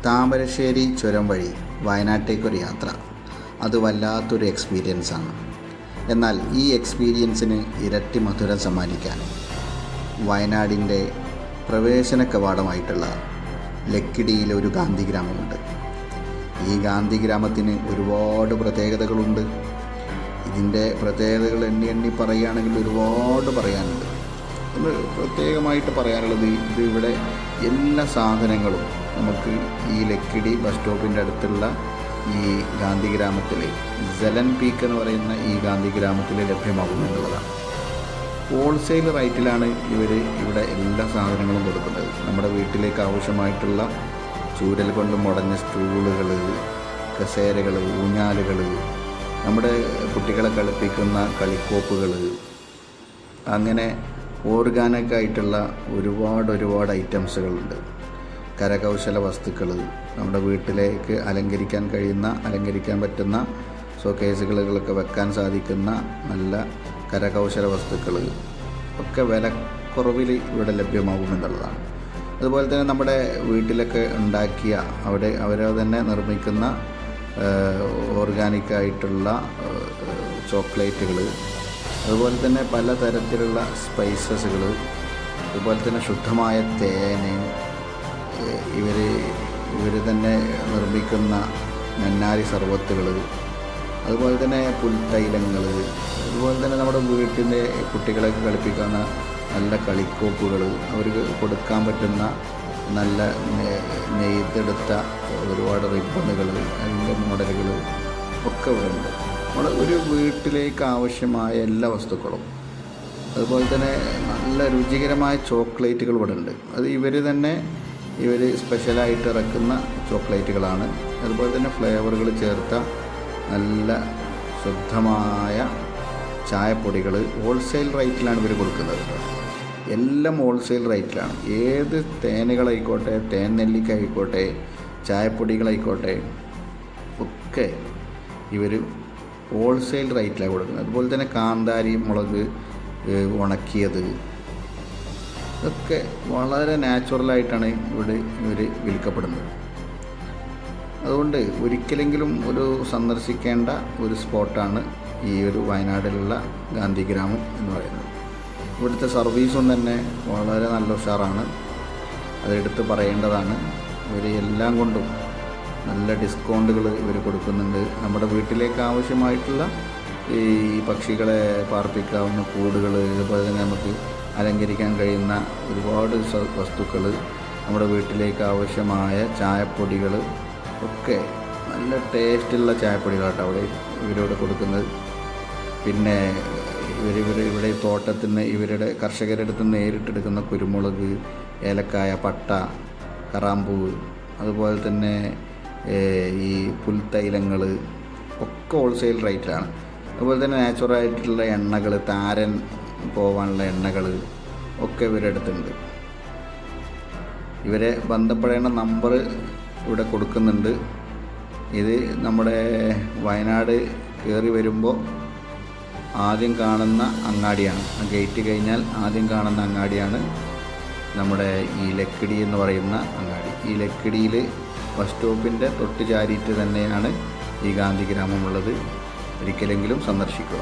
താമരശ്ശേരി ചുരം വഴി വയനാട്ടേക്കൊരു യാത്ര അത് വല്ലാത്തൊരു എക്സ്പീരിയൻസാണ്. എന്നാൽ ഈ എക്സ്പീരിയൻസിന് ഇരട്ടി മധുരം സമ്മാനിക്കാൻ വയനാടിൻ്റെ പ്രവേശന കവാടമായിട്ടുള്ള ലക്കിടിയിലെ ഒരു ഗാന്ധി ഗ്രാമമുണ്ട്. ഈ ഗാന്ധി ഗ്രാമത്തിന് ഒരുപാട് പ്രത്യേകതകളുണ്ട്. ഇതിൻ്റെ പ്രത്യേകതകൾ എണ്ണി പറയുകയാണെങ്കിൽ ഒരുപാട് പറയാനുണ്ട്. ഒന്ന് പ്രത്യേകമായിട്ട് പറയാനുള്ളത്, ഇവിടെ എല്ലാ സാധനങ്ങളും നമുക്ക് ഈ ലക്കിടി ബസ് സ്റ്റോപ്പിൻ്റെ അടുത്തുള്ള ഈ ഗാന്ധി ഗ്രാമത്തിൽ ജലൻ പീക്ക് എന്ന് പറയുന്ന ഈ ഗാന്ധി ഗ്രാമത്തിൽ ലഭ്യമാകുമെന്നുള്ളതാണ്. ഹോൾസെയിൽ റേറ്റിലാണ് ഇവിടെ എല്ലാ സാധനങ്ങളും കൊടുക്കുന്നത്. നമ്മുടെ വീട്ടിലേക്ക് ആവശ്യമായിട്ടുള്ള ചൂരൽ കൊണ്ട് മുടഞ്ഞ സ്റ്റൂളുകൾ, കസേരകൾ, ഊഞ്ഞാലുകൾ, നമ്മുടെ കുട്ടികളെ കളിപ്പിക്കുന്ന കളിക്കോപ്പുകൾ, അങ്ങനെ ഓർഗാനിക് ആയിട്ടുള്ള ഒരുപാട് ഐറ്റംസുകളുണ്ട്. കരകൗശല വസ്തുക്കൾ, നമ്മുടെ വീട്ടിലേക്ക് അലങ്കരിക്കാൻ പറ്റുന്ന ഷോക്കേസുകളൊക്കെ വെക്കാൻ സാധിക്കുന്ന നല്ല കരകൗശല വസ്തുക്കൾ ഒക്കെ വിലക്കുറവിൽ ഇവിടെ ലഭ്യമാകുമെന്നുള്ളതാണ്. അതുപോലെ തന്നെ നമ്മുടെ വീട്ടിലൊക്കെ ഉണ്ടാക്കിയ അവരെ തന്നെ നിർമ്മിക്കുന്ന ഓർഗാനിക്കായിട്ടുള്ള ചോക്ലേറ്റുകൾ, അതുപോലെ തന്നെ പലതരത്തിലുള്ള സ്പൈസസുകൾ, അതുപോലെ തന്നെ ശുദ്ധമായ തേന്, ഇവർ തന്നെ നിർമ്മിക്കുന്ന നന്നാരി സർബത്തുകൾ, അതുപോലെ തന്നെ പുൽത്തൈലങ്ങൾ, അതുപോലെ തന്നെ നമ്മുടെ വീട്ടിൻ്റെ കുട്ടികളൊക്കെ കളിപ്പിക്കുന്ന നല്ല കളിക്കോപ്പുകൾ, അവർക്ക് കൊടുക്കാൻ പറ്റുന്ന നല്ല നെയ്തെടുത്ത ഒരുപാട് റിബണുകൾ, അതിൻ്റെ മോഡലുകൾ ഒക്കെ ഇവിടെ ഉണ്ട്. നമ്മുടെ ഒരു വീട്ടിലേക്ക് ആവശ്യമായ എല്ലാ വസ്തുക്കളും, അതുപോലെ തന്നെ നല്ല രുചികരമായ ചോക്ലേറ്റുകൾ ഇവിടെ ഉണ്ട്. അത് ഇവർ സ്പെഷ്യലായിട്ട് ഇറക്കുന്ന ചോക്ലേറ്റുകളാണ്. അതുപോലെ തന്നെ ഫ്ലേവറുകൾ ചേർത്ത നല്ല ശുദ്ധമായ ചായപ്പൊടികൾ ഹോൾസെയിൽ റേറ്റിലാണ് ഇവർ കൊടുക്കുന്നത്. എല്ലാം ഹോൾസെയിൽ റേറ്റിലാണ്. ഏത് തേനുകളായിക്കോട്ടെ, തേൻ നെല്ലിക്ക ആയിക്കോട്ടെ, ചായപ്പൊടികളായിക്കോട്ടെ, ഒക്കെ ഇവർ ഹോൾസെയിൽ റേറ്റിലാണ് കൊടുക്കുന്നത്. അതുപോലെ തന്നെ കാന്താരി മുളക് ഉണക്കിയത്, ഇതൊക്കെ വളരെ നാച്ചുറലായിട്ടാണ് ഇവർ വിൽക്കപ്പെടുന്നത്. അതുകൊണ്ട് ഒരിക്കലെങ്കിലും സന്ദർശിക്കേണ്ട ഒരു സ്പോട്ടാണ് ഈ ഒരു വയനാട്ടിലുള്ള ഗാന്ധി ഗ്രാമം എന്ന് പറയുന്നത്. ഇവിടുത്തെ സർവീസും തന്നെ വളരെ നല്ല ഉഷാറാണ്, അതെടുത്ത് പറയേണ്ടതാണ്. ഇവർ എല്ലാം കൊണ്ടും നല്ല ഡിസ്കൗണ്ടുകൾ ഇവർ കൊടുക്കുന്നുണ്ട്. നമ്മുടെ വീട്ടിലേക്ക് ആവശ്യമായിട്ടുള്ള ഈ പക്ഷികളെ പാർപ്പിക്കാവുന്ന കൂടുകൾ, അതുപോലെ തന്നെ നമുക്ക് അലങ്കരിക്കാൻ കഴിയുന്ന ഒരുപാട് വസ്തുക്കൾ, നമ്മുടെ വീട്ടിലേക്ക് ആവശ്യമായ ചായപ്പൊടികൾ ഒക്കെ നല്ല ടേസ്റ്റുള്ള ചായപ്പൊടികളാട്ടോ അവിടെ ഇവരോട് കൊടുക്കുന്നത്. പിന്നെ ഇവിടെ തോട്ടത്തിൽ നിന്ന് ഇവരുടെ കർഷകരുടെ അടുത്ത് നേരിട്ടെടുക്കുന്ന കുരുമുളക്, ഏലക്കായ, പട്ട, കറാമ്പൂവ്, അതുപോലെ തന്നെ ഈ പുൽത്തൈലങ്ങൾ ഒക്കെ ഹോൾസെയിൽ റേറ്റിലാണ്. അതുപോലെ തന്നെ നാച്ചുറലായിട്ടുള്ള എണ്ണകൾ, താരൻ പോകാനുള്ള എണ്ണകൾ ഒക്കെ ഇവരുടെ അടുത്തുണ്ട്. ഇവരെ ബന്ധപ്പെടേണ്ട നമ്പർ ഇവിടെ കൊടുക്കുന്നുണ്ട്. ഇത് നമ്മുടെ വയനാട് കയറി വരുമ്പോൾ ആദ്യം കാണുന്ന അങ്ങാടിയാണ്. ആ ഗേറ്റ് കഴിഞ്ഞാൽ ആദ്യം കാണുന്ന അങ്ങാടിയാണ് നമ്മുടെ ഈ ലക്കിടി എന്ന് പറയുന്ന അങ്ങാടി. ഈ ലക്കിടിയിൽ ബസ് സ്റ്റോപ്പിൻ്റെ തൊട്ട് ചാരിയിട്ട് തന്നെയാണ് ഈ ഗാന്ധി ഗ്രാമമുള്ളത്. ഒരിക്കലെങ്കിലും സന്ദർശിക്കുക.